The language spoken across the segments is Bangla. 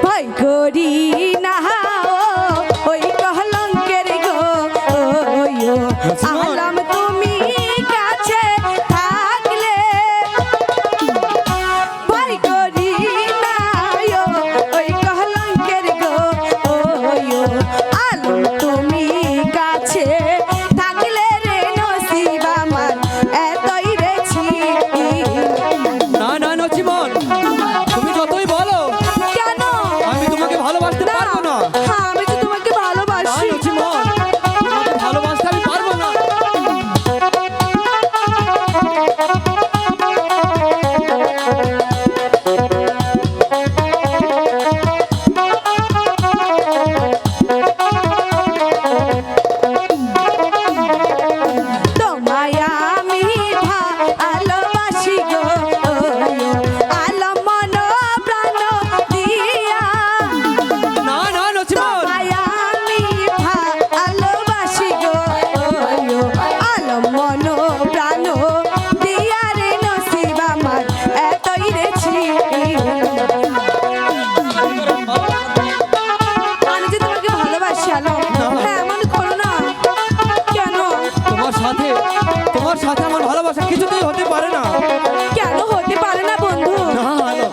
ভয় করি না ওই কলঙ্কের গো আলম তুমি কাছে থাকলে ভয় করি না ওই কলঙ্কের গো আলম তুমি কাছে থাকলে রে নসিব আমার এতই রেছি না না নচিমন, তুমি যতই বলো কেন আমি তোমাকে ভালোবাসতে পারবো না। আমি তো তোমাকে না ভালোবাসি নচিমন, তোমাকে ভালোবাসতে আমি পারবো না। তোমায় আমি ভালোবাসি গো আলম মন প্রাণ দিয়া না না নচিমন, তোমায় আমি ভালোবাসি গো আলম মন প্রাণ দিয়া রে নসিব আমার এতই রেছি আমি যে তোমাকে ভালোবাসি আলম হ্যাঁ এমন করো না কেন তোমার সাথে আমার ভালোবাসা কিছুতেই হতে পারে না। কেন হতে পারে না বন্ধু না আলো,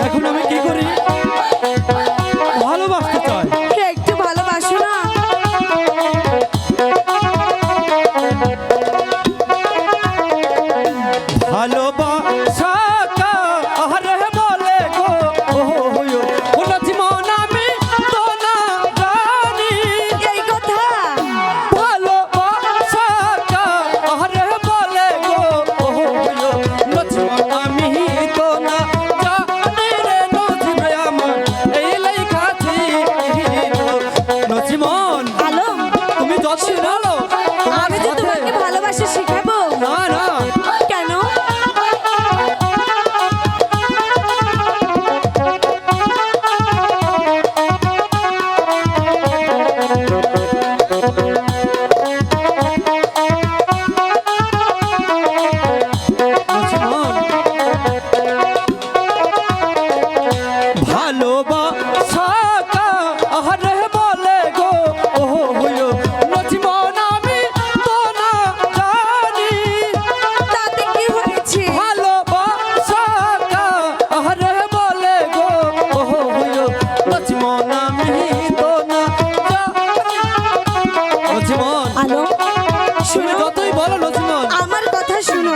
এখন আমি কি করি? ভালোবাসতে চাই। একটু ভালোবাসো না ভালোবাসা কারে বলে গো ও নচিমন আমি তো না জানি। এই কথা ভালোবাসা কারে বলে গো নচিমন আমি তো না জানি রে নচিমন আমার এই লেখাছি নচিমন আলম তুমি যতই বলো আমি যে তোমাকে ভালোবাসা শিখাবো না না কেন নচিমন ভালোবাসা কারে বলে গো নচিমন আমি তো না জানি। তাতে কি হয়েছে ভালোবাসা কারে বলে গো নচিমন আমি তো না জানি। নচিমন আলম তুমি শুনো যতই বলো নচিমন আমার কথা শুনো